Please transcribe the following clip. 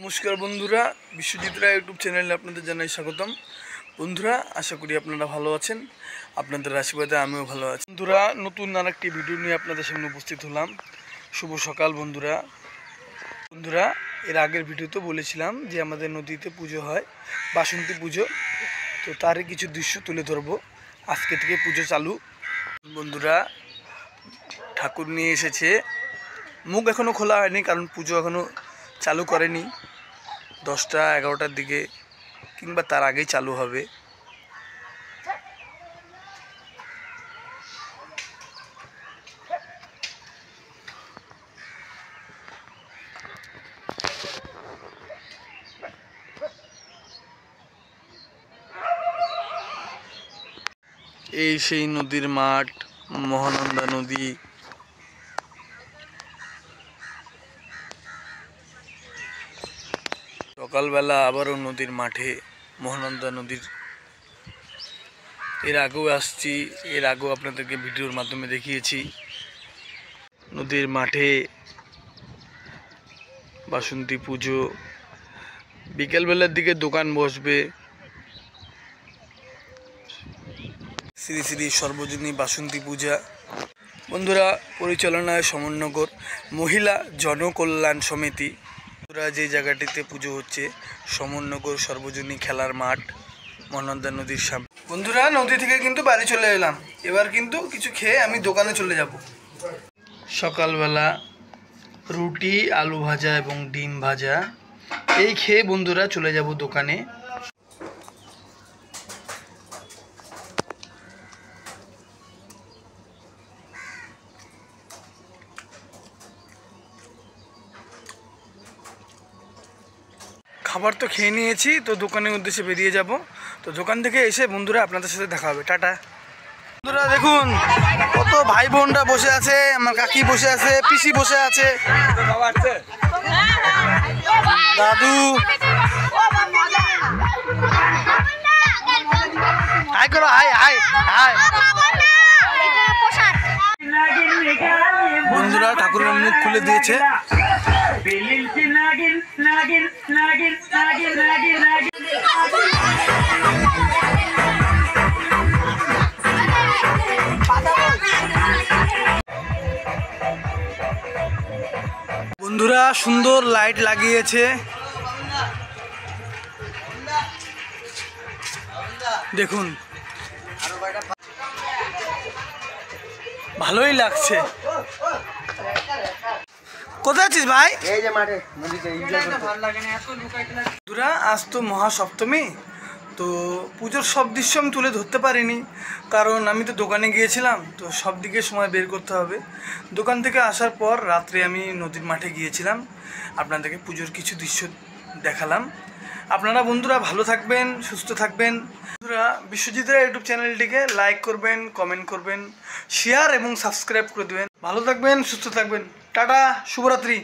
নমস্কার বন্ধুরা, বিশ্বজিৎ রায় ইউটিউব চ্যানেলে আপনাদের জানাই স্বাগতম। বন্ধুরা, আশা করি আপনারা ভালো আছেন। আপনাদের আশীর্বাদে আমিও ভালো আছি। বন্ধুরা, নতুন আরেকটি ভিডিও নিয়ে আপনাদের সামনে উপস্থিত হলাম। শুভ সকাল বন্ধুরা। এর আগের ভিডিওতে বলেছিলাম যে আমাদের নদীতে পুজো হয়, বাসন্তী পুজো। তো তারই কিছু দৃশ্য তুলে ধরবো। আজকে থেকে পুজো চালু। বন্ধুরা, ঠাকুর নিয়ে এসেছে। মুখ এখনও খোলা হয়নি, কারণ পুজো এখনও চালু করেনি। 10টা-11টার দিকে কিংবা তার আগেই চালু হবে। এই সেই নদীর মাঠ, মহানন্দা নদী। সকালবেলা আবারও নদীর মাঠে, মহানন্দা নদীর। এর আগেও আসছি, এর আগেও আপনাদেরকে ভিডিওর মাধ্যমে দেখিয়েছি। নদীর মাঠে বাসন্তী পুজো। বিকেলবেলার দিকে দোকান বসবে। শ্রী শ্রী সর্বজনীন বাসন্তী পূজা। বন্ধুরা, পরিচালনায় সমন্বয়কর মহিলা জনকল্যাণ সমিতি। যে জায়গাটিতে পুজো হচ্ছে, সমন্বয়কর সর্বজনীন খেলার মাঠ, মহানন্দা নদীর সামনে। বন্ধুরা, নদী থেকে কিন্তু বাড়ি চলে এলাম। এবার কিন্তু কিছু খেয়ে আমি দোকানে চলে যাব। সকালবেলা রুটি, আলু ভাজা এবং ডিম ভাজা এই খেয়ে বন্ধুরা চলে যাব দোকানে। খাবার তো খেয়ে নিয়েছি, তো দোকানের উদ্দেশ্যে বেরিয়ে যাব। তো দোকান থেকে এসে বন্ধুরা আপনাদের সাথে দেখা হবে। টাটা। বন্ধুরা দেখুন, কত ভাই বোনরা বসে আছে। আমার কাকি বসে আছে, পিসি বসে আছে, দাদু। হাই করো, হাই হাই হাই। বন্ধুরা, ঠাকুরের মুখ খুলে দিয়েছে। বন্ধুরা, সুন্দর লাইট লাগিয়েছে, দেখুন, ভালোই লাগছে। কোথায় আছিস ভাই? এই যে মাঠে, নদীতে। বন্ধুরা, আজ তো মহাসপ্তমী। তো পুজোর সব দৃশ্য আমি তুলে ধরতে পারিনি, কারণ আমি তো দোকানে গিয়েছিলাম। তো সব দিকে সময় বের করতে হবে। দোকান থেকে আসার পর রাত্রে আমি নদীর মাঠে গিয়েছিলাম, আপনাদেরকে পুজোর কিছু দৃশ্য দেখালাম। আপনারা বন্ধুরা ভালো থাকবেন, সুস্থ থাকবেন। বন্ধুরা, বিশ্বজিৎ রায় ইউটিউব চ্যানেলটিকে লাইক করবেন, কমেন্ট করবেন, শেয়ার এবং সাবস্ক্রাইব করে দেবেন। ভালো থাকবেন, সুস্থ থাকবেন। টাটা, শুভরাত্রি।